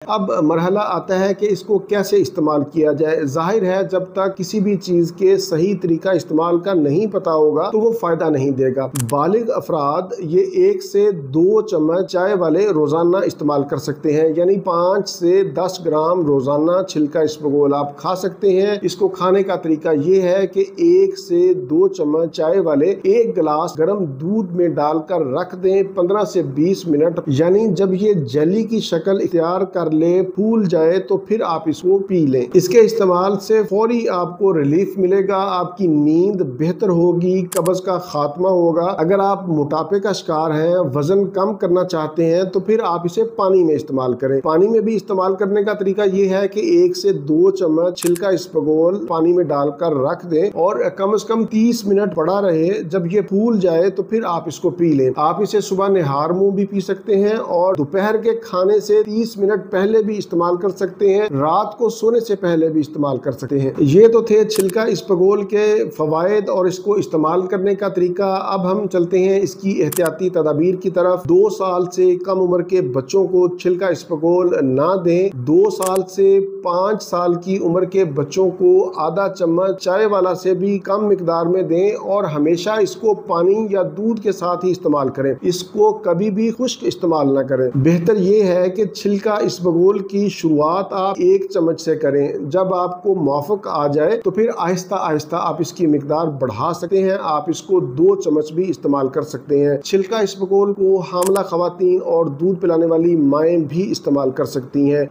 اب مرحلہ آتا ہے کہ اس کو کیسے استعمال کیا جائے۔ ظاہر ہے جب تک کسی بھی چیز کے صحیح طریقہ استعمال کا نہیں پتا ہوگا تو وہ فائدہ نہیں دے گا۔ بالغ افراد یہ 1 سے 2 چمچ چائے والے روزانہ استعمال کر سکتے ہیں، یعنی 5 سے 10 گرام روزانہ چھلکا اسبگول آپ کھا سکتے ہیں۔ اس کو کھانے کا طریقہ یہ ہے کہ 1 سے 2 چمچ چائے والے 1 گلاس گرم دودھ میں ڈال کر رکھ دیں 15 سے 20 منٹ، یعنی جب یہ جیلی کی شکل اختیار کر لے، پھول جائے تو پھر آپ اس کو پی لیں۔ اس کے استعمال سے فوری آپ کو ریلیف ملے گا، آپ کی نیند بہتر ہوگی، قبض کا خاتمہ ہوگا۔ اگر آپ موٹاپے کا شکار ہیں، وزن کم کرنا چاہتے ہیں تو پھر آپ اسے پانی میں استعمال کریں۔ پانی میں بھی استعمال کرنے کا طریقہ یہ ہے کہ 1 سے 2 چمچ چھلکا اسبگول پانی میں ڈال کر رکھ دیں اور کم از کم 30 منٹ پڑا رہے۔ جب یہ پھول جائے تو پھر آپ اس کو پی لیں۔ آپ اسے صبح نہار منہ بھی پی سکتے ہیں اور دوپہر کے کھانے سے 30 منٹ پہلے بھی استعمال کر سکتے ہیں، رات کو سونے سے پہلے بھی استعمال کر سکتے ہیں۔ یہ تو تھے چھلکا اسبگول کے فوائد اور اس کو استعمال کرنے کا طریقہ۔ اب ہم چلتے ہیں اس کی احتیاطی تدابیر کی طرف۔ 2 سال سے کم عمر کے بچوں کو چھلکا اسبگول نہ دیں۔ 2 سال سے 5 سال کی عمر کے بچوں کو آدھا چمچ چائے والا سے بھی کم مقدار میں دیں اور ہمیشہ اس کو پانی یا دودھ کے ساتھ ہی استعمال کریں۔ اس کو کبھی بھی خشک استعمال نہ کریں۔ بہتر یہ ہے کہ چھلکا اسبگول کی شروعات آپ 1 چمچ سے کریں۔ جب آپ کو موافق آ جائے تو پھر آہستہ آہستہ آپ اس کی مقدار بڑھا سکتے ہیں۔ آپ اس کو 2 چمچ بھی استعمال کر سکتے ہیں۔ چھلکا اسبگول کو حاملہ خواتین اور دودھ پلانے والی مائیں بھی استعمال کر سکتی ہیں۔